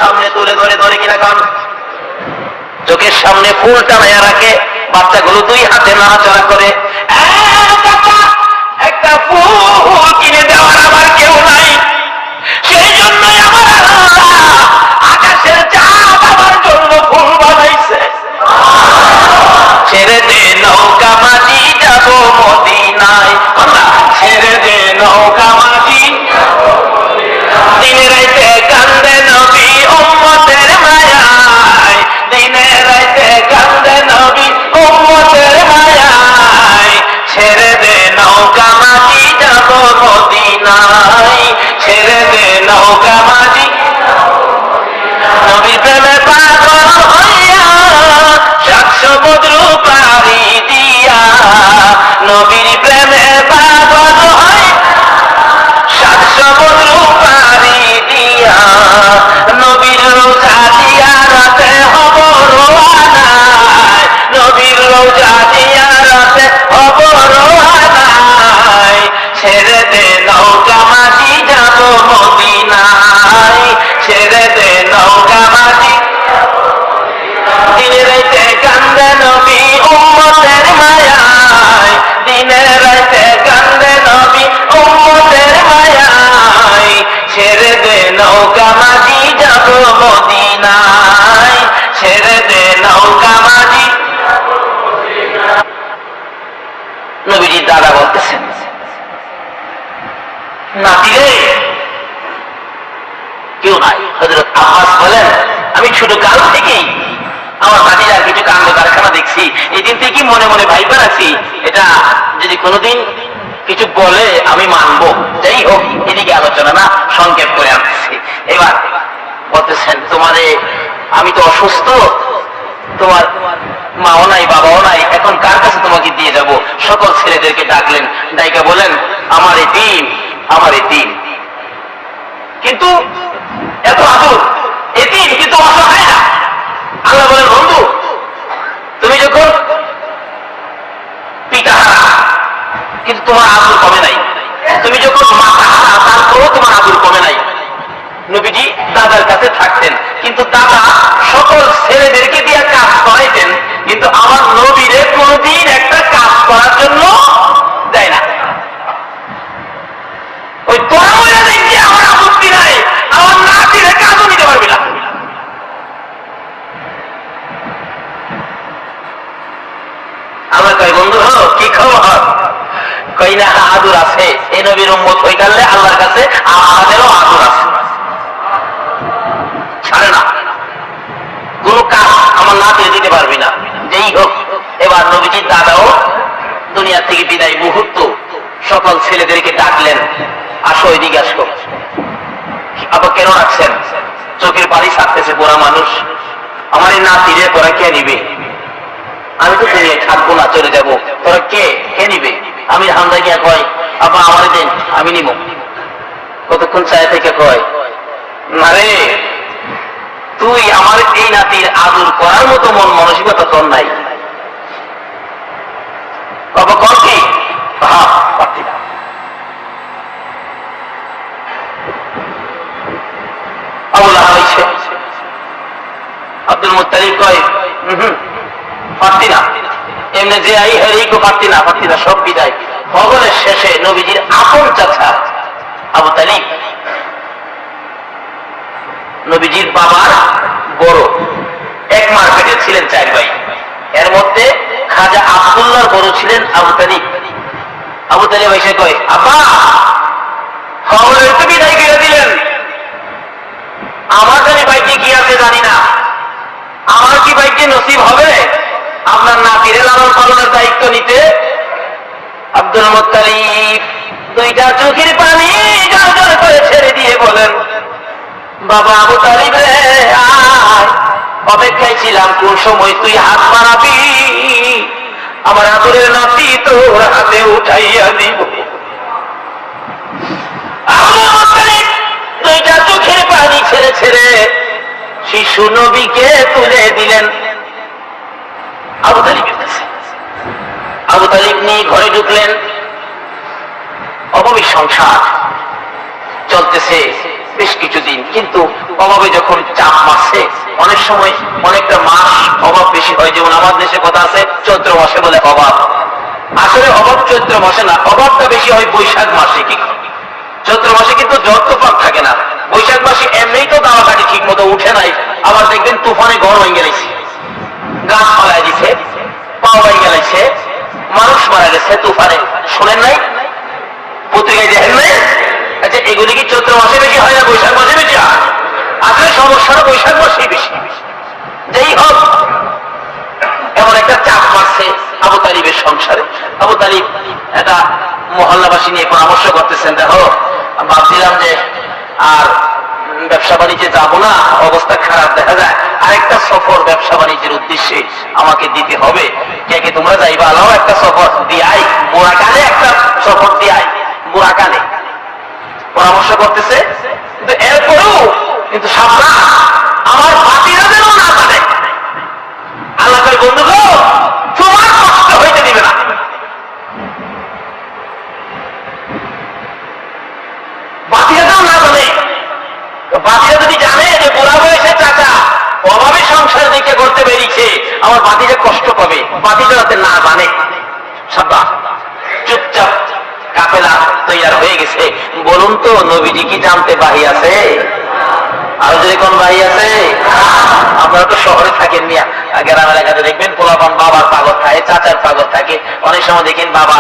সামনে তুলে ধরে ধরে কিনা কান চোখের সামনে ফুল টানাইয়া রাখে, বাচ্চাগুলো দুই হাতে নাড়াচাড়া করে। একটা ফুল কিনে দেওয়ার আমার কেউ নাই, সেই জন্যই আমার আল্লাহ আকাশের চাঁদ আমার জন্য ফুল বানাইছে। ছেড়ে দে নৌকা মাঝি যাব মদিনায়, ছেড়ে দে নৌকা মাঝি। দিনে রাইতে কান্দে নবী উম্মতের মায়ায়, দিনে রাইতে কান্দে নবী উম্মতের মায়ায়। ছেড়ে দে নৌকা মাঝি যাব মদিনায়, ছেড়ে দে নৌকা মাঝি। নবী প্রেমে পাগল হইয়া 7 সমুদ্র পাড়ি দিয়া, নবীর প্রেমে পাগল হয় 7 সমুদ্র পাড়ি দিয়া। নবীর রোজা জিয়ারতে হব রওয়ানায়, নবীর রোজা জিয়ারতে হব রওয়ানায়। ছেড়ে দে নৌকা মাঝি যাব মদিনায়, ছেড়ে দে নৌকা মাঝি। দিনে রাইতে কান্দে নবী উম্মতের মায়ায়, দিনে রাইতে কান্দে নবী উম্মতের মায়ায়। ছেড়ে দে নৌকা মাঝি যাব মদিনায়, ছেড়ে দে নৌকা মাঝি। নবীজির দাদা বলতেছেন, নাতি রে কেউ নাই। হযরত আব্বাস বলেন, আমি ছোট কাল থেকেই আমার ভাতিজার কিছু কাণ্ড কারখানা দেখছি, এই দিন থেকেই মনে মনে ভাইবা আছি, এটা যদি কোনোদিন কিছু বলে আমি মানবো। যাই হোক, এদিকে আলোচনা না, সংক্ষেপ করে আনতেছি। এবার বলতেছেন, তোমারে আমি তো অসুস্থ, তোমার মাও নাই বাবাও নাই, এখন কার কাছে তোমাকে দিয়ে যাব? সকল ছেলেদেরকে ডাকলেন, ডাইকা বলেন, আমার এই দিন, আমার এই দিন। কিন্তু এত আদর এতিম, কিন্তু অসহায় না। আল্লাহ বলেন, বন্ধু তুমি যখন পিতা হারা কিন্তু তোমার আদর কমে নাই, তুমি যখন মাতা হারা তারপরও তোমার আদর কমে নাই। নবীজি দাদার কাছে থাকতেন, কিন্তু দাদা সকল ছেলেদেরকে দিয়ে কাজ করাইতেন, কিন্তু আমার নবীরে কোনদিন একটা কাজ করার জন্য দেয় না। ওই তোরা মহিলা দেখছি আমার আপত্তি নাই, আমার নাতিরে কাজও নিতে পারবি না। আমরা কই, বন্ধু কি খবর? কই না, আদর আছে। এই নবীর উম্মত হয়ে গেলে আল্লাহর কাছে আমাদেরও আদর আছে। ছাড়ে না, কোন কাজ আমার নাতিরে দিতে পারবি না। যেই হোক, এবার নবীজির দাদাও দুনিয়া থেকে বিদায় মুহূর্ত সকল ছেলেদেরকে ডাকলেন, আসো এদিকে আসো। আবার কেন রাখছেন? চোখের পানি ছাড়তেছে, পোড়া মানুষ। আমার এই নাতিরে তোরা কে নিবে? আমি তো দুনিয়ায় থাকবো না, চলে যাবো, তোরা কে নিবে? আমি হামদা গিয়া কয়, আব্বা আমার দেন, আমি নিব। কতক্ষণ চায় থেকে কয়, না রে, তুই আমার এই নাতির আদর করার মতো মন মানসিকতা তোর নাই। বাবা কর কি? পারতি না। আব্দুল মুত্তালিব কয়, পারতি না, এমনি যে আই হেরিকো পারতি না, সব বিদায়। ভগলের শেষে নবীজির আপন চাচা আবু তালিব, নবীজির বাবার বড়, এক মার্কেটে ছিলেন 4 ভাই। এর মধ্যে খাজা আব্দুল্লাহর বড় ছিলেন আবু তালিব। আবু তালিব এসে কয়, আব্বা খবরের তো বিদায় করে দিলেন, আমার জানি ভাইকে কি আছে জানি না, আমার কি ভাইকে নসিব হবে আপনার নাতিরে লালন পালনের দায়িত্ব নিতে? আব্দুল মুত্তালিব 2টা চোখের পানি জল করে ছেড়ে দিয়ে বলেন, বাবা আবু তালিব রে, অপেক্ষায় ছিলাম কোন সময় তুই হাত বাড়াবি, আমার আদরের নাতি তোর হাতে উঠাইয়া দিব। আব্দুল মুত্তালিব 2টা চোখের পানি ছেড়ে ছেড়ে শিশু নবীকে তুলে দিলেন আবু তালিবের কাছে। আবু তালিব নিয়ে ঘরে ঢুকলেন। অভাবী সংসার চলতেছে, বেশ কিছুদিন, কিন্তু অভাবে যখন চাপ মারছে, অনেক সময় অনেকটা মাস অভাব বেশি হয়। যেমন আমার দেশে কথা আছে চৈত্র মাসে বলে অভাব, আসলে অভাব চৈত্র মাসে না, অভাবটা বেশি হয় বৈশাখ মাসে। কি চৈত্র মাসে কিন্তু জ্বর তুফান থাকে না, বৈশাখ মাসে এমনিই তো দাওয়া কাটি ঠিক মতো উঠে নাই, আবার দেখবেন তুফানে ঘর হয়ে গেছে, গাছ ফালাই দিছে, পা হয়ে গেছে, মানুষ মারা গেছে তুফানে, শোনেন নাই? পত্রিকায় দেখেন নাই? আচ্ছা, এগুলি কি চৈত্র মাসে বেশি হয় না বৈশাখ মাসে বেশি হয়? আসলে সমস্যাটা বৈশাখ মাসেই বেশি। যাই হোক, এমন একটা চাপ মারছে আবু তালিবের সংসারে। আবু তালিব একটা মহল্লাবাসী নিয়ে পরামর্শ করতেছেন, দেখো ভাবছিলাম যে আর ব্যবসা বাণিজ্যে যাবো না, অবস্থা খারাপ দেখা যায়, আরেকটা সফর ব্যবসা বাণিজ্যের উদ্দেশ্যে আমাকে দিতে হবে। কে কে তোমরা যাইবা? আলাও একটা সফর দিয়াই, বোরাকালে একটা সফর দিয়াই, বোরাকালে পরামর্শ করতেছে। কিন্তু এরপরেও কিন্তু সাবধান, আমার বাতিরা যেন না জানে। আল্লাহ কয়, বন্ধু গো, তোমার কষ্ট হইতে দিবে না। বাতিরা যেন না জানে। বাতিরা যদি জানে যে বুড়া বয়সে চাচা অভাবে সংসার দিকে করতে বেরিয়েছে, আমার বাতিরা কষ্ট পাবে, বাতিরা যাতে না জানে। সাবধান। চুপচাপ কাফেলা তৈয়ার হয়ে গেছে। বলুন তো, নবীজি কি জানতে বাহি আছে? আর যদি কোন বাহি আছে? আপনারা তো শহরে থাকেন, মিয়া গ্রাম এলাকাতে দেখবেন পোলাপান বাবার পাগল থাকে, চাচার পাগল থাকে। অনেক সময় দেখেন বাবা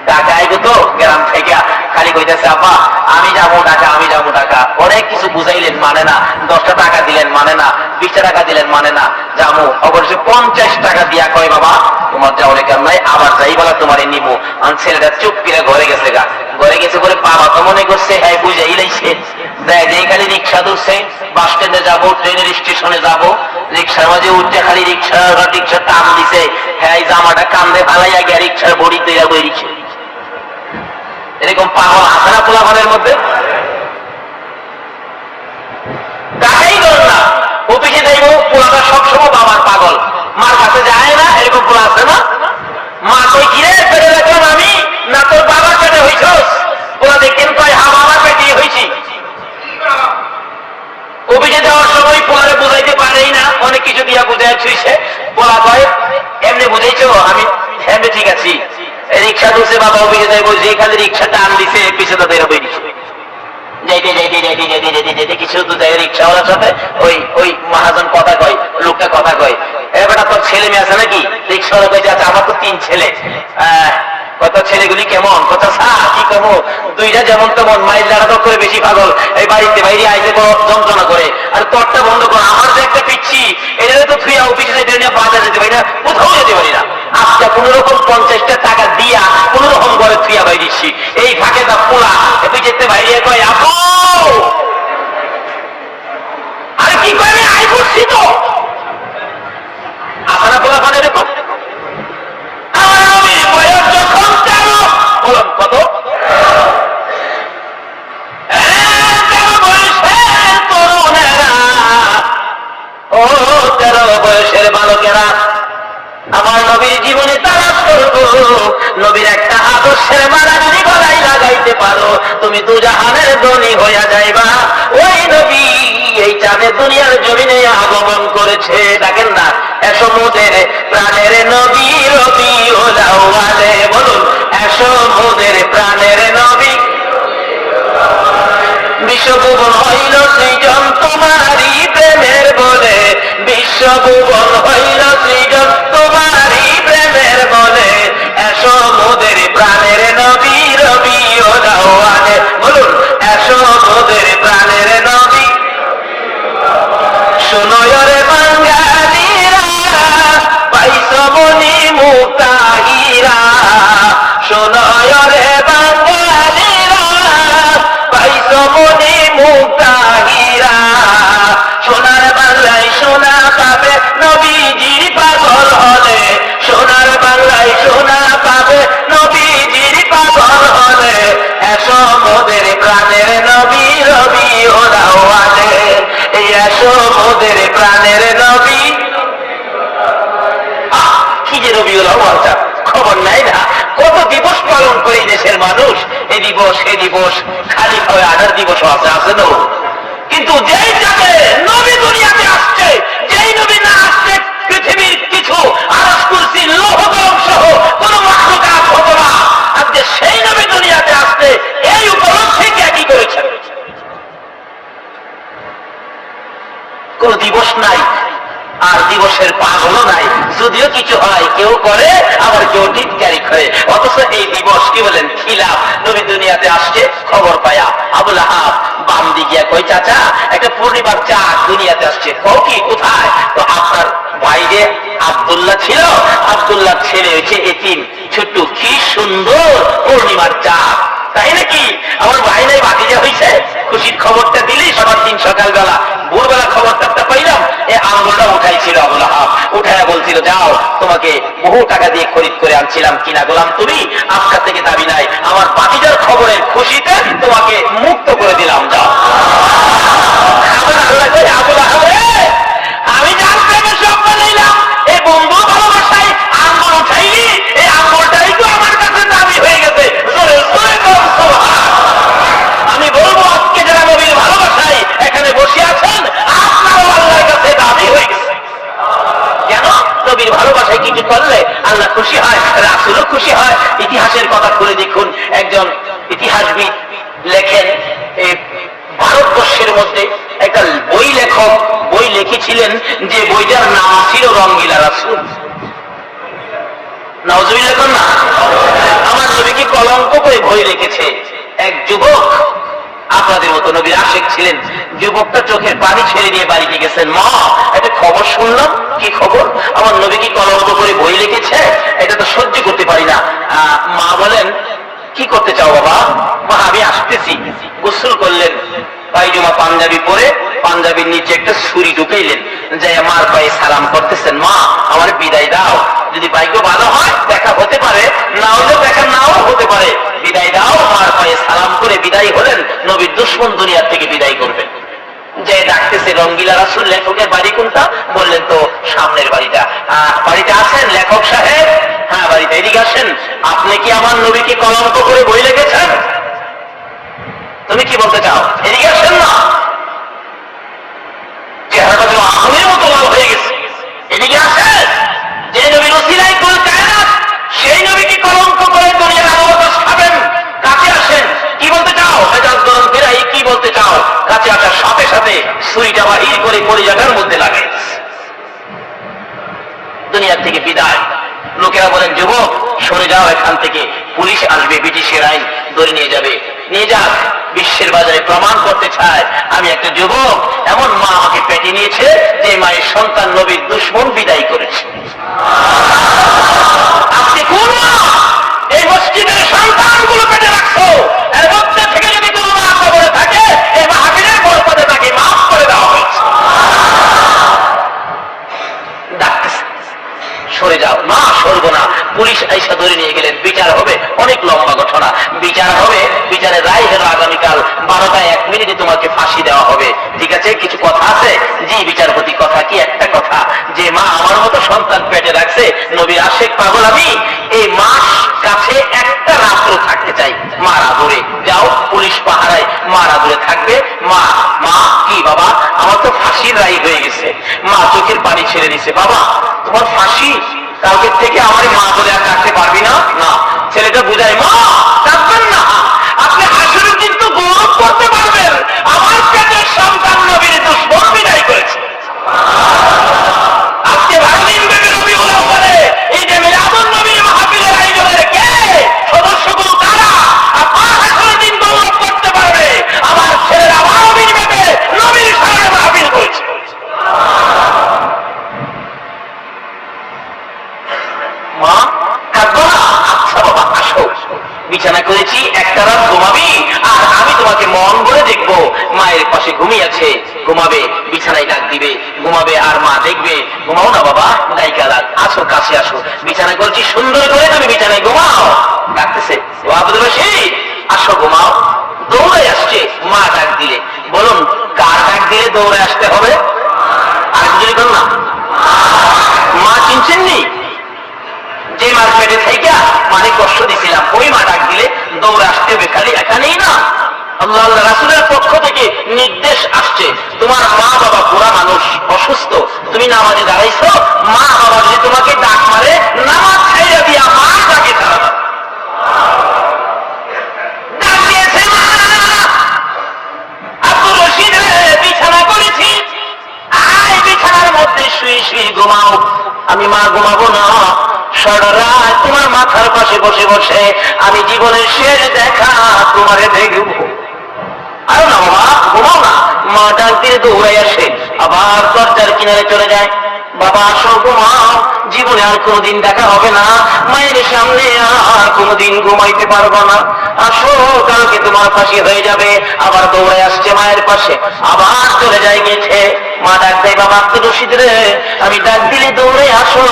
ঢাকা আইব তো গ্রাম থেকে, খালি কইতেছে আব্বা আমি যাবো ঢাকা, আমি যাবো ঢাকা। অনেক কিছু বুঝাইলেন মানে না, 10টা টাকা দিলেন মানে না, 20টা টাকা দিলেন মানে না, যাবো অবশ্য 50 টাকা দিয়া কয় বাবা তোমার যাওয়ার কেন নাই, আবার যাই বলা তোমার নিবো। ছেলেটা চুপ করে ঘরে গেছে গা, ঘরে গেছে করে বাবা তো মনে করছে হ্যাঁ বুঝাই লাইছে, দেয় খালি রিক্সা ধরছে, বাস স্ট্যান্ডে যাবো, ট্রেনের স্টেশনে যাবো, রিক্সার মাঝে উঠতে খালি রিক্সা টান দিছে, হ্যাঁ জামাটা কান্দে ফালাইয়া গিয়া রিক্সার বড়ি তৈরি বেরিয়েছে। এরকম পাগল আছে না পোলাপানের মধ্যে? তাকেই করুন না, অফিসে যাইব পোলাটা সবসময় বাবার পাগল, মার কাছে যায় না, এরকম পোলা আছে না? মা কই কিরে পেটে রাখলাম আমি, না তোর বাবার পেটে হইছস? পোলা দেখেন কয় হা বাবার পেটে হয়েছি। অফিসে যাওয়ার সময় পোলারে বুঝাইতে পারেই না, অনেক কিছু দিয়া বুঝাই ছুঁইছে। পোলা কয় এমনি বুঝাইছো? আমি হ্যাঁ ঠিক আছি। রিক্সা ধরছে বাবা, অফিসে যাইব, যেখানে রিক্সা টান দিছে পিছে তো বেরো বেরিয়েছে, যাইতে যাইতে যাইতে যাইতে যাইতে যাইতে কিছু তো যাই রিক্সাওয়ালার সাথে ওই মহাজন কথা কয়, লোকটা কথা কয়, এবারটা তোর ছেলে মেয়ে আছে নাকি? রিক্সাওয়ালা কয়েছে আচ্ছা আমার তো 3 ছেলে। কত ছেলেগুলি কেমন? কথা কি কমো, 2টা যেমন তেমন, মাইল লড়াদা করে বেশি পাগল, এই বাড়িতে বাইরে আইতে বড় যন্ত্রণা করে। আর তোরটা বন্ধ কর, আমার যে একটা পিচ্ছি এটা তো থুইয়া অফিসে যেতে নিয়ে বাজার যেতে পারি না, কোথাও যেতে পারি না। আজকে কোন রকম 50টা টাকা দিয়া কোন রকম ঘরে থুইয়া বাই দিচ্ছি, এই ফাঁকে তা পোলা তুই যেতে বাইরে কয় আপু, আরে কি করে আমি আয় করছি তো আপনারা পোলা ফানে এরকম। আমার নবীর বয়স যখন 13, বলুন কত? 13 বয়সের তরুণেরা, ও 13 বয়সের বালকেরা আমার নবীর জীবনে তালাশ করবো, নবীর একটা আদর্শের মালা যদি গলায় লাগাইতে পারো তুমি দুজাহানের ধনী হইয়া যাইবা। ওই নবী এই চাঁদের দুনিয়ার জমিনে আগমন করেছে, দেখেন না এসমুদের প্রাণের নবী রবি ওলাওয়ালে, বলুন এসমুদের প্রাণের নবী। বিশ্বভুবন হইল সৃজন তোমারই প্রেমের বলে, বিশ্বভুবন হইল সৃজন তোমারই প্রেমের বলে, এসমুদের প্রাণের নবী রবি ওলাওয়ালে, বলুন এসমুদের প্রাণের নবী। শোনরে বাঙালিরা পাইছ মনি মুক্তাহিরা, শোনরে বাঙালিরা পাইছ মনি মুক্তাহিরা, সোনার বাংলায় সোনা পাবে নবীজির পাগল হলে, সোনার বাংলায় সোনা পাবে নবীজির পাগল হলে, এসমুদের প্রাণের নবী রবি ওলাওয়ালে, এই এসমুদের প্রাণের নবী। কি যে রবি ওলাওয়ালটা খবর নাই না, কত দিবস পালন করে দেশের মানুষ। দিবস সে দিবস, খালি খাওয়া আডার দিবসও আছে, আছে তো। কিন্তু যেই যাবে নবী দুনিয়াতে আসছে, যেই নবী না আসছে পৃথিবীর কিছু আরশ কুরসি লৌহ কলম সহ কোন মাখলুকাত হতো না। আজকে সেই নবী দুনিয়াতে আসছে, এই উপলক্ষে কি করেছেন? কোন দিবস নাই, আর দিবসের পাগলও নাই। যদিও কিছু হয়, কেউ করে আবার কেউ টিটকারি করে। অথচ এই দিবস কি বলেন খিলাফ, নবী দুনিয়াতে আসছে খবর পায়া আবুল আহাব বাম দিকে কই চাচা একটা পূর্ণিমার চাঁদ দুনিয়াতে আসছে। কও কি কোথায়? তো আপনার ভাই যে আব্দুল্লাহ ছিল, আব্দুল্লাহ ছেলে হয়েছে এতিম ছোট্ট, কি সুন্দর পূর্ণিমার চাঁদ, তাই নাকি? আমার ভাই নাই ভাতিজা হয়েছে, খুশির খবরটা দিলি সবার দিন সকালবেলা। ভোরবেলা খবরটা পাইলাম, এই আঙ্গুলটা উঠাইছিল আবুল আহাব, উঠাইয়া বলছিল যাও তোমাকে বহু টাকা দিয়ে খরিদ করে আনছিলাম, কিনা গোলাম তুমি, আজকাল থেকে দাবি নাই, আমার ভাতিজার খবরের খুশিতে তোমাকে মুক্ত করে দিলাম, যাও। আবুল আহাব আমি জানতে স্বপ্ন নিলাম, এই বন্ধু ভালোবাসায় আঙ্গুল উঠাইলি, এই আঙ্গুলটাই তো আমার কাছে দাবি হয়ে গেছে। আমি বলবো আজকে যারা নবীর ভালোবাসায় এখানে বসে আছেন, আপনারও আল্লাহর কাছে দাবি হয়ে গেছে। কেন? নবীর ভালোবাসায় কিছু করলে আল্লাহ খুশি হয়, রাসূলও খুশি হয়। ইতিহাসের কথা খুলে দেখুন, একজন ইতিহাসবিদ লেখেন এই ভারতবর্ষের মধ্যে একটা বই লেখক বই লিখেছিলেন, যে বইটার নাম ছিল রঙ্গিলা রাসূল। নাউজুবিল্লাহ কোন না, আমার নবীকে কলঙ্ক করে বই লিখেছে এক যুবক, আপনাদের মতো নবীর আশিক ছিলেন। যুবকটা চোখের পানি ছেড়ে দিয়ে বাড়িতে গেছেন, মা একটা খবর শুনলাম। কি খবর? আমার নবীকে কলঙ্ক করে বই লিখেছে, এটা তো সহ্য করতে পারি না। মা বলেন কি করতে চাও বাবা? মা আমি আসতেছি। গোসল করলেন, পায়জামা পাঞ্জাবি পরে পাঞ্জাবির নিচে একটা ছুরি ঢুকাইলেন, যে মার পায়ে সালাম করতেছেন, মা আমার বিদায় দাও, যদি ভাগ্য ভালো হয় দেখা হতে পারে, না হলে দেখা নাও হতে পারে, বিদায় দাও। মার পায়ে সালাম করে বিদায় হলেন, নবীর দুশমন দুনিয়ার থেকে বিদায় করবেন। যে ডাকতেছে রঙ্গিলা রাসূল, লেখকের বাড়ি কোনটা? বললেন তো সামনের বাড়িটা। বাড়িতে আছেন লেখক সাহেব? হ্যাঁ বাড়িতে, এদিকে আসেন। আপনি কি আমার নবীকে কলঙ্ক করে বই লিখেছেন? তুমি কি বলতে চাও? এদিকে আসেন না। চেহারাটা যেন আগুনের মতো লাল হয়ে গেছে। এদিকে আসেন। যে নবীর ওসিলায় কুল কায়নাত, সেই নবীকে কলঙ্ক করে দুনিয়ার আলো বাতাস খাবেন। কাছে আসেন। কি বলতে চাও? মেজাজ গরম ফেরাই কি বলতে চাও? কাছে আসার সাথে সাথে ছুরিটা বাহির করে পরিজাগার মধ্যে লাগে। দুনিয়ার থেকে বিদায়। লোকেরা বলেন যুবক সরে যাও এখান থেকে, পুলিশ আসবে, ব্রিটিশের আইন ধরে নিয়ে যাবে। নিয়ে যাক, বিশ্বের বাজারে প্রমাণ করতে চায় আমি একটা যুবক। এমন মা আমাকে পেটে নিয়েছে যে মায়ের সন্তান নবীর দুশমন বিদায় করেছে। আজকে কোন মা এই মসজিদের সন্তানগুলো পেটে রাখছো? এর মধ্যে থেকে যদি কোনো মা কবরে থাকে, এই মাহফিলের বরকতে তাকে মাফ করে দেওয়া হয়েছে। ডাকতেছে সরে যাও। না সরবো না। পুলিশ আইসা ধরে নিয়ে গেলেন, বিচার হবে। অনেক লম্বা ঘটনা, বিচার হবে। বিচারের রায় হলো আগামীকাল 12টা 1 মিনিটে তোমাকে ফাঁসি দেওয়া হবে। ঠিক আছে, কিছু কথা আছে? জি বিচারপতি, কথা কি? একটা কথা, যে মা আমার মতো সন্তান পেটে রাখছে, নবীর আশিক পাগল আমি, এই মাস কাছে একটা রাত্র থাকতে চাই মার আদরে। যাও, পুলিশ পাহারায় মার আদরে থাকবে। মা মা কি বাবা? আমার তো ফাঁসির রায় হয়ে গেছে। মা চোখের পানি ছেড়ে দিছে। বাবা তোমার ফাঁসি? কালকের থেকে আমার মা বলে আর ডাকতে পারবি না? না। ছেলেটা বুঝায়, মা ডাকবেন না, আপনি হাসির কিন্তু গৌরব করতে পারবেন, আমার পেটের সন্তান নবীর দুশমন বিদায় করেছে। আজকে 12 দিন ব্যাপী নবী উল্লাহ করে এই যে মিলাদুন নবীর মাহফিলের আয়োজনের কে সদস্যগুলো তারা, আপনার হাসির দিন গৌরব করতে পারবে আমার ছেলেরা 12 দিন ব্যাপী নবীর সামনে মাহফিল করেছে। মা থাকবো না? আচ্ছা বাবা আসো, বিছানা করেছি, একটা রাত ঘুমাবি, আর আমি তোমাকে মন ভরে দেখবো। মায়ের পাশে ঘুমিয়ে আছে, ঘুমাবে, বিছানায় ডাক দিবে, ঘুমাবে, আর মা দেখবে। ঘুমাও না বাবা, নাইকা রাত, আসো কাছে আসো, বিছানা করছি সুন্দর করে, তুমি বিছানায় ঘুমাও। ডাকতেছে, ও আব্দুল রশিদ আসো ঘুমাও। দৌড়ে আসছে মা ডাক দিলে। বলুন কার ডাক দিলে দৌড়ে আসতে হবে? আর যদি বল না, মা চিনছেননি? যে মার পেটে থেকে মানে কষ্ট দিছিলাম, ওই মা ডাক দিলে দৌড়ে আসতে হবে। খালি এখানেই না, আল্লাহ রাসূলের পক্ষ থেকে নির্দেশ আসছে, তোমার মা বাবা বুড়া মানুষ, অসুস্থ, তুমি নামাজে দাঁড়াইছো, মা বাবা যদি তোমাকে ডাক মারে, নামাজ ছেড়ে দিয়া মা ডাকে ছাড়া দাও। ডাক দিয়েছে মা, আব্দুর রশিদ রে, বিছানা করেছি, আয় বিছানার মধ্যে শুয়ে শুয়ে ঘুমাও। আমি মা ঘুমাবো না, সারা রাত তোমার মাথার পাশে বসে বসে আমি জীবনের শেষ দেখা তোমারে দেখব। আরো না বাবা, ঘুমাও না। মা ডাক দিয়ে দৌড়াই আসে, আবার দরজার কিনারে চলে যায়, বাবা আসো ঘুমাও, জীবনে আর কোনোদিন দেখা হবে না, মায়ের সামনে আর কোনোদিন ঘুমাইতে পারবো না, আসো কালকে তোমার ফাঁসি হয়ে যাবে। আবার দৌড়ে আসছে মায়ের পাশে, আবার চলে যায় গেছে। মা ডাক দেয়, বাবা আব্দুর রশিদ রে, আমি ডাক দিলে দৌড়ে আসো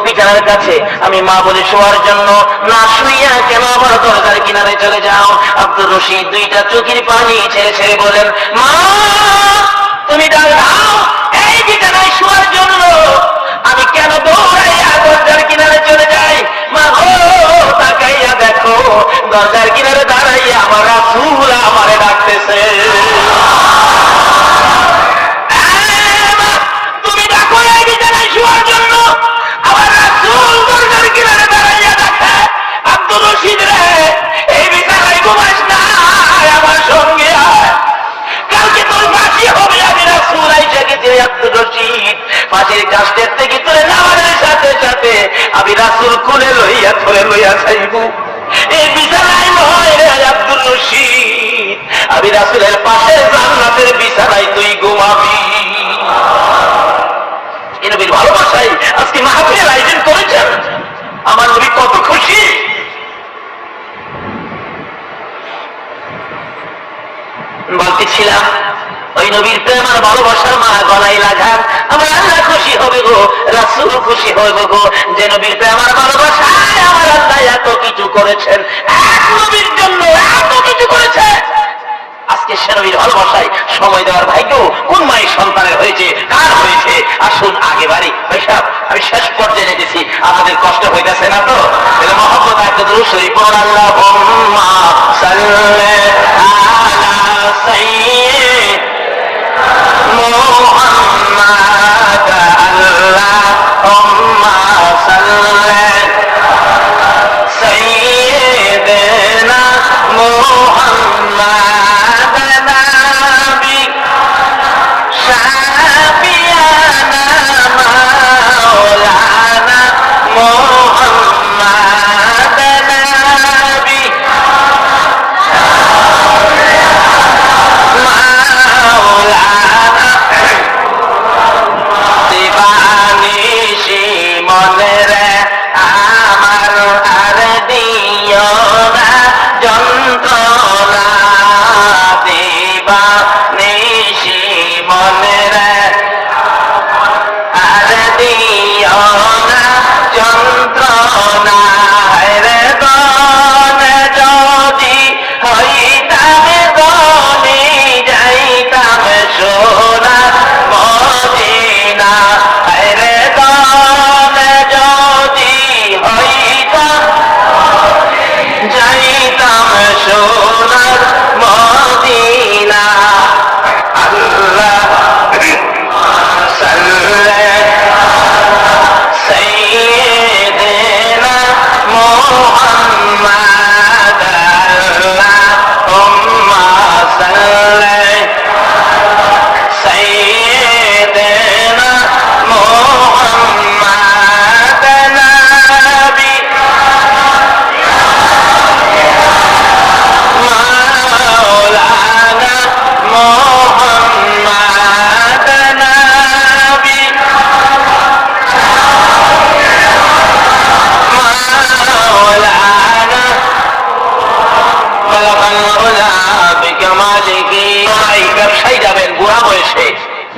বিছানার কাছে। আমি মা বলে শোয়ার জন্য, না শুইয়া কেন আবার দরজার কিনারে চলে যাও? আব্দুর রশিদ দুইটা চোখের পানি ছেড়ে ছেড়ে বলেন, মা তুমি ডাক দাও এই বিছানায় শোয়ার জন্য, আমি কেন দৌড়াইয়া দরজার কিনারে চলে যাই? মা গো তাকাইয়া দেখো, দরজার কিনারে দাঁড়াইয়া আমার রাসূল আমারে ডাকতেছে। তুমি ডাকো এই বিছানায় শোয়ার জন্য, আমার রাসূল দরজার কিনারে দাঁড়াইয়া ডাকে, আব্দুর রশিদ রে এই বিছানায় ঘুমাস না, আমার সঙ্গে আয়, কালকে তোর ফাঁসি হবে। আমি রাসূল আইসা গেছি আব্দুর রশিদ, ফাঁসির কাস্টের থেকে তুলে নেওয়ার সাথে সাথে আমি রাসূল কোলে লইয়া ধরে লইয়া যাইব। এই বিছানায় নয় রে আব্দুর রশিদ, আমি রাসূলের পাশে জান্নাতের বিছানায় তুই ঘুমাবি। এই নবীর ভালোবাসায় আজকে মাহফিলের আয়োজন করেছেন, আমার নবী কত খুশি। বলতেছিলাম ওই নবীর প্রেম আর ভালোবাসার মা গলায় লাগান, আমার আল্লাহ খুশি হবে গো, রাসূল খুশি হবে গো, যে নবীর প্রেম আর ভালোবাসায় আমার আল্লাহ এত কিছু করেছেন, এক নবীর জন্য এত কিছু করেছে। আজকে সে নবীর ভালোবাসায় সময় দেওয়ার ভাগ্য কোন মায়ের সন্তানের হয়েছে, কার হয়েছে? আসুন আগে বাড়ি ভাইসাব, আমি শেষ পর্যায়ে যেতেছি, আমাদের কষ্ট হইতেছে না তো? তাহলে মহব্বত একটা দুরূদ শরীফ পড়ুন, আল্লাহুম্মা সাল্লি আলা সাইয়্যিদিনা মুহাম্মাদ, আল্লাহুম্মা সাল্লি সাইয়্যিদিনা মুহাম্মাদ,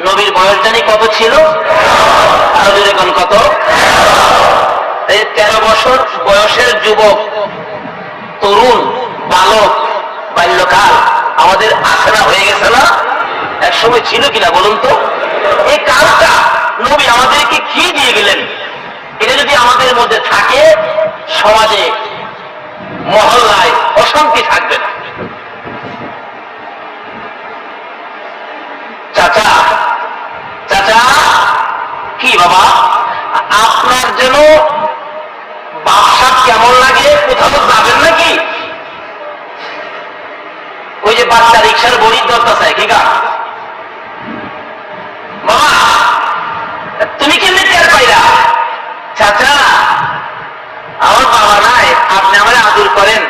নবীর বয়স জানি কত ছিল? আরো এখন কত? 13 বছর বয়সের যুবক, তরুণ, বালক, বাল্যকাল আমাদের আশরা হয়ে গেছে না? এক সময় ছিল কিনা বলুন তো? এই কালটা নবী আমাদেরকে কি দিয়ে গেলেন, এটা যদি আমাদের মধ্যে থাকে, সমাজে মহল্লায় শান্তি থাকবে না। চাচা চাচা, কি বাবা, আপনার যেন ব্যবসা কেমন লাগে, কোথাও যাবেন নাকি? ওই যে বাচ্চা রিক্সার বড়ির দরকার চাই কি গা? বাবা তুমি কেমনি টের পাইলা? চাচা আমার বাবা নাই, আপনি আমার আদর করেন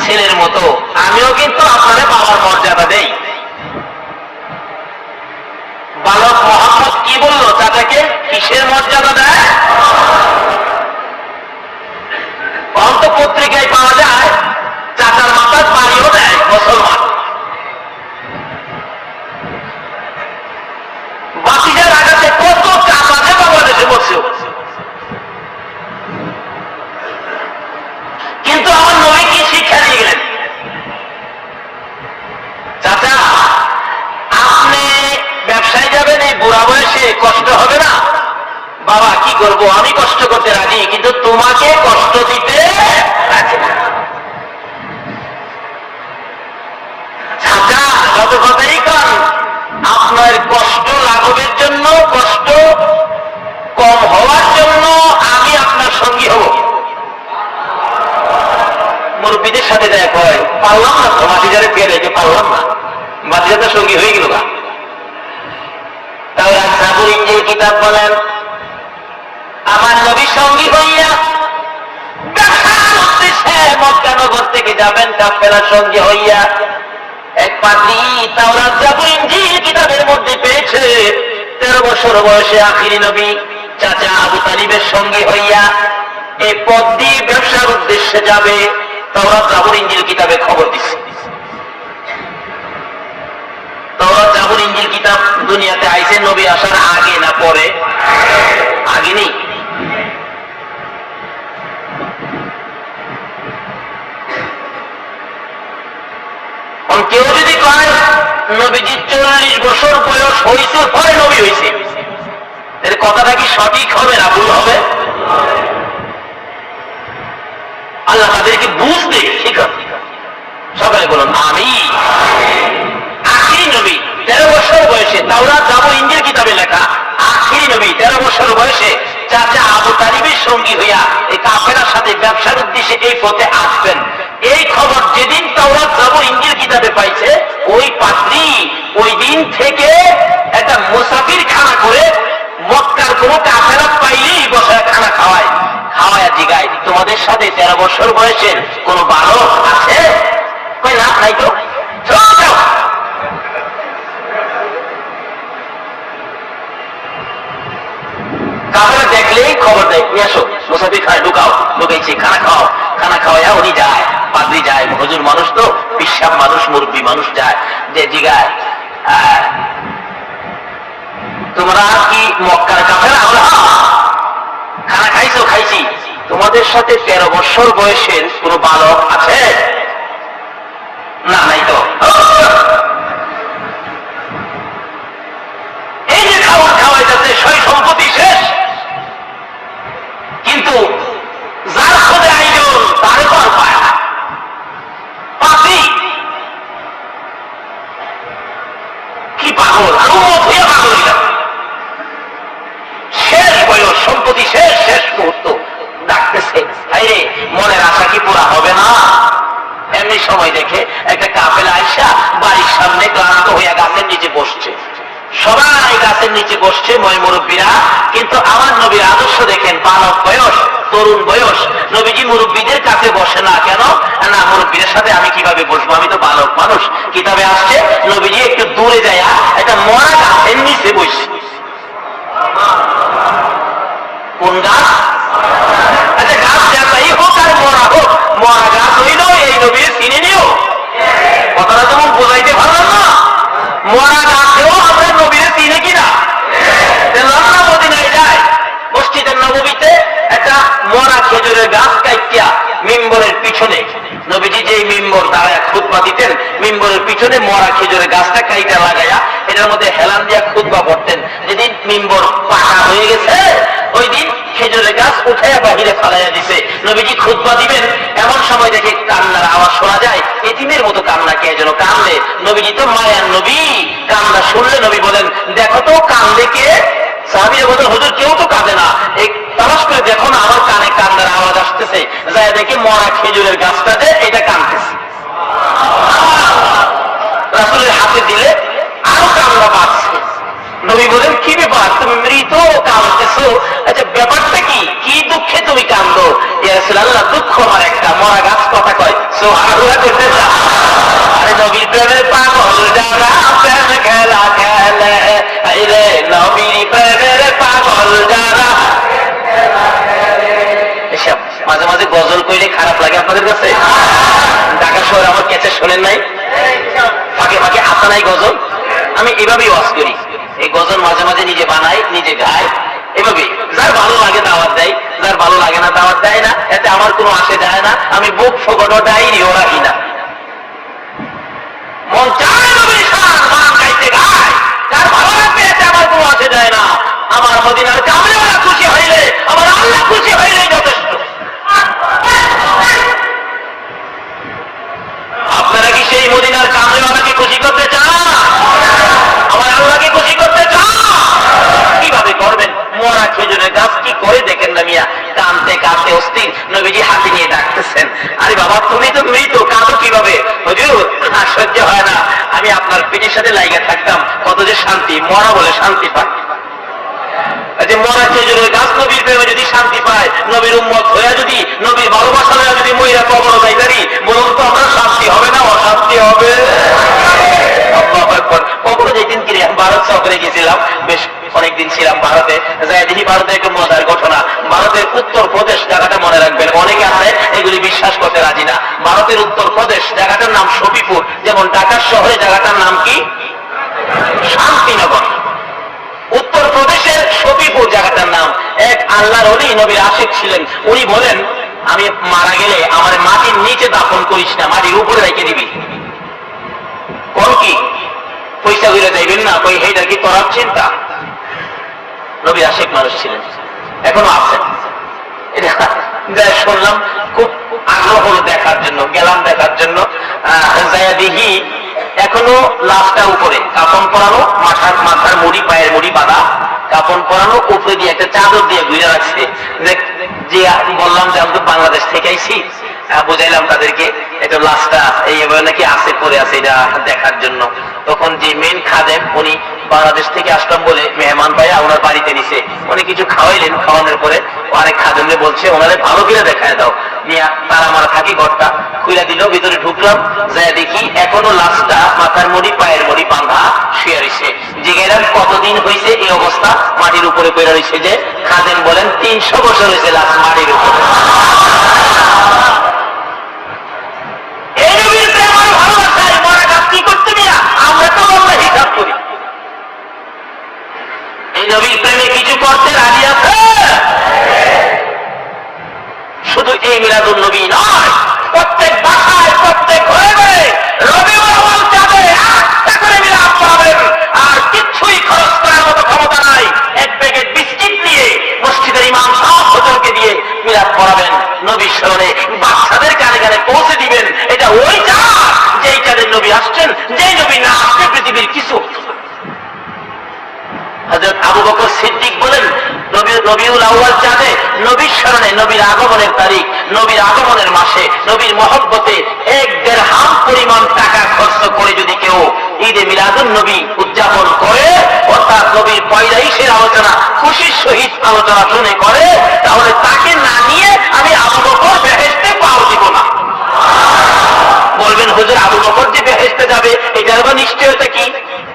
ছেলের মতো, আমিও কিন্তু আপনার বাবার মর্যাদা দেই। বালক মোহাম্মদ কি বললো চাচাকে? কিসের মর্যাদা দেয়? অন্ত পত্রিকায় পাওয়া যায় চাচার মাথার বাড়িও দেয় মুসলমান। বাতিজার আঘাতে কত চাচাকে বাংলাদেশে বসে, কিন্তু আমার নবী কি শিক্ষা দিয়ে গেলেন? চাচা আপনি ব্যবসায় যাবেন, এই বুড়া বয়সে কষ্ট হবে না? বাবা কি করব, আমি কষ্ট করতে রাজি, কিন্তু তোমাকে কষ্ট দিতে রাজি না। চাচা যত কথাই কন, আপনার কষ্ট লাঘবের জন্য, কষ্ট কম হওয়ার জন্য আমি আপনার সঙ্গী হব। মুরব্বীদের সাথে দেখা হয়, পারলাম না তো, মাটিজারে পেয়ে রেখে পারলাম না, মাটিজাতের সঙ্গী হয়ে গেল না। তাওরাত জাবুর ইনজিল কিতাব বলেন, আমার নবীর সঙ্গী হইয়া ব্যবসার উদ্দেশ্যে মক্কা নগর থেকে যাবেন কাফেলার সঙ্গী হইয়া। এক পাদ্রী তাওরাত জাবুর ইনজিল কিতাবের মধ্যে পেয়েছে 13 বছর বয়সে আখিরি নবী চাচা আবু তালিবের সঙ্গী হইয়া এই পথ দিয়ে ব্যবসার উদ্দেশ্যে যাবে। তাওরাত জাবুর ইনজিল কিতাবে খবর দিচ্ছে। তাওরাত জাবুর ইনজিল কিতাব দুনিয়াতে আইছে নবী আসার আগে না পরে? আগে নেই। কেউ যদি কয় নবীজি 40 বছর বয়স হয়েছে পরে নবী হয়েছে, এর কথাটা কি সঠিক হবে না ভুল হবে? আল্লাহ তাদেরকে বুঝতে শিখাবে। সবাই বলুন আমি। আখিরি নবী 13 বছর বয়সে, তাওরাত জাবুর ইনজিল কিতাবে লেখা আখিরি নবী 13 বছর বয়সে চাচা আবু তালিবের সঙ্গী হইয়া এই কাফেলার সাথে ব্যবসার উদ্দেশ্যে এই পথে আসবেন। এই খবর যেদিন তাওরাত জাবুর ইনজিল কিতাবে পাইছে, ওই পাত্রী ওই দিন থেকে একটা মুসাফির খানা করে মক্কার কোন কাফেলা পাইলেই বসায় খানা খাওয়ায়, খাওয়ায় জিগায় তোমাদের সাথে 13 বছর বয়সের কোন বালক আছে? কই না, নাই তো। কাফেলা দেখলেই খবর দেয়, নিয়ে আসো মুসাফির খায়, ঢুকাও, ঢুকাইছি খানা খাও, খানা খাওয়াইয়া উনি যায়, পাদ্রী যায়, হুজুর মানুষ তো, বিশ্বাস মানুষ, মুরব্বী মানুষ যায়, যে জিগায় তোমরা কি মক্কার কাফেলা? আমরা খানা খাইছো? খাইছি। তোমাদের সাথে 13 বছর বয়সের কোন বালক আছে? না, নাই তো। এই যে খাবার খাওয়াইতেছে, সই সম্পত্তি শেষ, কিন্তু যার খোঁজে আইজন তারে তো আর পায় না। পাপি কি পাগল, আর উম্মত হইয়া পাগল হইলাম। শেষ বয়স, সম্পত্তি শেষ, শেষ মুহূর্ত ডাকতেছে, আরে মনের আশা কি পুরা হবে না? এমনি সময় দেখে একটা কাফেলা আইসা বাড়ির সামনে ক্লান্ত হইয়া গাছের নিচে বসছে। সবাই গাছের নিচে বসছে, মুরব্বীরা, কিন্তু আমার নবীর আদর্শ দেখেন, বালক বয়স, তরুণ বয়স। নবীজি মুরব্বীদের কাছে বসে না কেন? না, মুরব্বীদের সাথে আমি কিভাবে বসবো, আমি তো বালক মানুষ। কিতাবে আসছে নবীজি একটু দূরে যায় একটা মরা গাছের নিচে বসছে। কোন গাছ? আচ্ছা গাছ যাতাই হোক আর মরা হোক, মরা গাছ হইল এই নবীর চিনে নিও। কথাটা যেমন বোঝাইতে পারলাম না, মরা গাছেও আমরা নবীর চিনে কিনা? লন্ডন মদিনায় যায়, মসজিদের নববীতে একটা মরা খেজুরের গাছ কাইটিয়া মিম্বরের পিছনে, নবীজি যে মিম্বর দাঁড়ায় খুতবা দিতেন, মিম্বরের পিছনে মরা খেজুরের গাছটা কাইটা লাগাইয়া এটার মধ্যে হেলান দিয়া খুতবা পড়তেন। যেদিন মিম্বর পাকা হয়ে গেছে, ওই দিন খেজুরের গাছ উঠাইয়া বাহিরে ফালাইয়া দিছে। নবীজি খুতবা দিবেন, এমন সময় দেখে কান্নার আওয়াজ শোনা যায়, এতিমের মতো কান্না, কে যেন কান্দে। নবীজি তো মায়ার নবী, কান্না শুনলে নবী বলেন, দেখো তো কান্দে কে? সাহাবীরা বলেন, হুজুর কেউ তো কাঁদে না, এই তালাশ করে দেখো না, আমার কানে কান্নার আওয়াজ আসতেছে। যায় দেখে মরা খেজুরের গাছটাতে এটা কাঁদতেছে। রাসূলের হাতে দিলে আরো কান্না পাচ্ছে। নবী বলেন, কি ব্যাপার, তুমি মৃত কাঁদতেছো? আচ্ছা ব্যাপারটা কি, কি দুঃখে তুমি কান্দো? ইয়া রাসূলুল্লাহ, দুঃখ আমার একটা, মরা গাছ কথা কয়। সুবহানাল্লাহ করতে যা। আরে নবীর প্রেমের পাগল যারা প্রেম খেলা খেলে, আরে নবীর প্রেমের পাগল যারা। এসব মাঝে মাঝে গজল কইলে খারাপ লাগে আপনাদের কাছে? ঢাকা শহরে আমার ক্যাসেট শোনেন নাই? ফাঁকে ফাঁকে আসা নাই গজল? আমি এভাবেই ওয়াজ করি, এই গজল মাঝে মাঝে নিজে বানাই, নিজে গাই, এভাবে। যার ভালো লাগে দাওয়াত দেয়, যার ভালো লাগে না দাওয়াত দেয় না, এতে আমার কোনো আসে যায় না। আমি বুক ফোকট ডাইরিও রাখি না। মন চায় নবীর শান গান গাইতে গায়, যার ভালো লাগবে এতে আমার কোনো আসে যায় না। আমার মদিনার কামলিওয়ালা খুশি হইলে, আমার আল্লাহ খুশি হইলেই যথেষ্ট। আপনারা কি সেই মদিনার কামলিওয়ালাকে খুশি করতে চান? আমার আল্লাহকে খুশি করতে চান? কিভাবে করবেন? মরা খেজুরের গাছ কি করে দেখেন না মিয়া, কাঁদতে কাঁদতে অস্থির। নবীজি হাতে নিয়ে ডাকতেছেন, আরে বাবা তুমি তো মৃত, কাঁদো কিভাবে? হুজুর সহ্য হয় না, আমি আপনার পেটের সাথে লাইগা থাকতাম, কত যে শান্তি, মরা বলে শান্তি পায়। যে মরা খেজুরের গাছ নবীর প্রেমে যদি শান্তি পায়, নবীর উম্মত হইয়া যদি, নবীর ভালোবাসা হইয়া যদি মহিলা কবর যাইতারি, বলুন তো আমরা শান্তি হবে না অশান্তি হবে? কখনো যেদিন কি ভারত সফরে গেছিলাম, বেশ অনেকদিন ছিলাম ভারতে, যাই দেখি ভারতের একটু মজার ঘটনা। ভারতের উত্তর প্রদেশ জায়গাটা মনে রাখবেন, অনেকে আছে এগুলি বিশ্বাস করতে রাজি না। ভারতের উত্তর প্রদেশ জায়গাটার নাম শফিপুর, যেমন ঢাকার শহরে জায়গাটার নাম কি শান্তিনগর। উত্তর প্রদেশের শফিপুর জায়গাটার নাম। এক আল্লাহর ওলি নবীর আশিক ছিলেন, উনি বলেন, আমি মারা গেলে আমার মাটির নিচে দাফন করিস না, মাটির উপরে রেখে দিবি। কোন কি পয়সা হইলে যাইবেন না, কই হেইটার কি তোর চিন্তা? নবীর আশিক মানুষ ছিলেন, এখনো আছেন। এটা শুনলাম, খুব আগ্রহ হলো দেখার জন্য, গেলাম দেখার জন্য। যাইয়া দেখি এখনো লাশটা উপরে কাপন পরানো, মাথার মুড়ি, পায়ের মুড়ি বাঁধা, কাপন পরানো, উপরে দিয়ে একটা চাদর দিয়ে ঘুরে রাখছে। যে বললাম যে আমি তো বাংলাদেশ থেকে আইছি, বুঝাইলাম তাদেরকে এটা লাশটা এইভাবে নাকি আছে, পরে আছে, এটা দেখার জন্য। তখন যে মেন খাদেম, উনি বাংলাদেশ থেকে আসলাম বলে মেহমান ভাইয়া ওনার বাড়িতে নিছে, উনি কিছু খাওয়াইলেন। খাওয়ানোর পরে আরেক খাদেমরে বলছে ওনারে ভালো করে দেখায় দাও। তারা আমার থাকি ঘরটা খুলে দিল, ভিতরে ঢুকলাম, যাই দেখি এখনো লাশটা মাথার মুড়ি, পায়ের মুড়ি বাঁধা শুয়ে রয়েছে। জিজ্ঞাসা কতদিন হয়েছে এই অবস্থা, মাটির উপরে পড়ে রয়েছে। যে খাদেম বলেন 300 বছর হয়েছে লাশ মাটির উপরে। নবীর প্রেমে কিছু করতে রাজি আছে? শুধু এই মিলাদুন নবী নয়, প্রত্যেক বাসায়, প্রত্যেক ঘরে ঘরে রবিউল আউয়াল চাঁদে একটা করে মিলাদ পাবেন। আর কিছুই খরচ করার মতো ক্ষমতা নাই। এক প্যাকেট বিস্কিট নিয়ে মসজিদের ইমাম সাহেব হুজুরকে দিয়ে মিলাদ পড়াবেন, নবীর স্মরণে বাচ্চাদের কানে কানে পৌঁছে দিবেন। এটা ওই চাঁদ যেই চাঁদের নবী আসছেন, যেই নবী না আসছে পৃথিবীর কিছু। হযরত আবু বকর সিদ্দিক বলেন, রবিউল আউয়াল চাঁদে নবীর স্মরণে, নবীর আগমনের তারিখ, নবীর আগমনের মাসে, নবীর মহব্বতে 1 দিরহাম পরিমাণ টাকা খরচ করে যদি কেউ ঈদে মিলাদুন নবী উদযাপন করে, অর্থাৎ নবীর পয়দাইশের আলোচনা খুশির সহিত আলোচনা শুনে করে, তাহলে তাকে না নিয়ে আমি আবু বকর বেহেশতে পাও দিব না। বলবেন হুজুর আবু বকর যে বেহেশতে যাবে এটার আবার নিশ্চয়তা কি?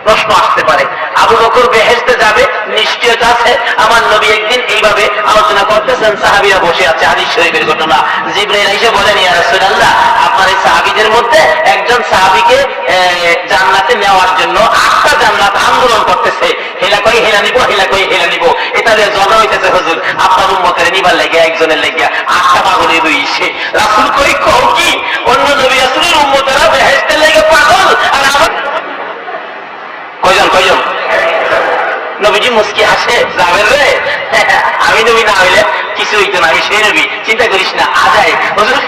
প্রশ্ন আসতে পারে। আবু বকর বেহেশতে যাবে নিশ্চয়তা আছে। আমার নবী একদিন এইভাবে আলোচনা করতেছেন, সাহাবীরা বসে আছে, হাদিস শরীফের ঘটনা। জিবরাইল এসে বলেন, ইয়া রাসূলুল্লাহ, আপনার এই সাহাবীদের মধ্যে একজন সাহাবীকে জান্নাতে নেওয়ার জন্য 8টা জান্নাত আন্দোলন করতেছে, হেলা কই হেলা নিব, হেলা কই হেলা নিব। এটা জগা হইতেছে হুজুর, আপনার উম্মতের নিবার লেগে, একজনের লেগে 8টা পাগলের রইছে। রাসূল কই কও কি, অন্য নবী রাসূলের উম্মতেরা বেহেশতে লেগে পাগল, আর আমার কয়জন কয়জন? নবীজি মুস্কি হাসে, যাবেন রে, আমি নবী না হইলে কিছু হইতো না, আমি সেই নবী, চিন্তা করিস না। আজাই হুজুর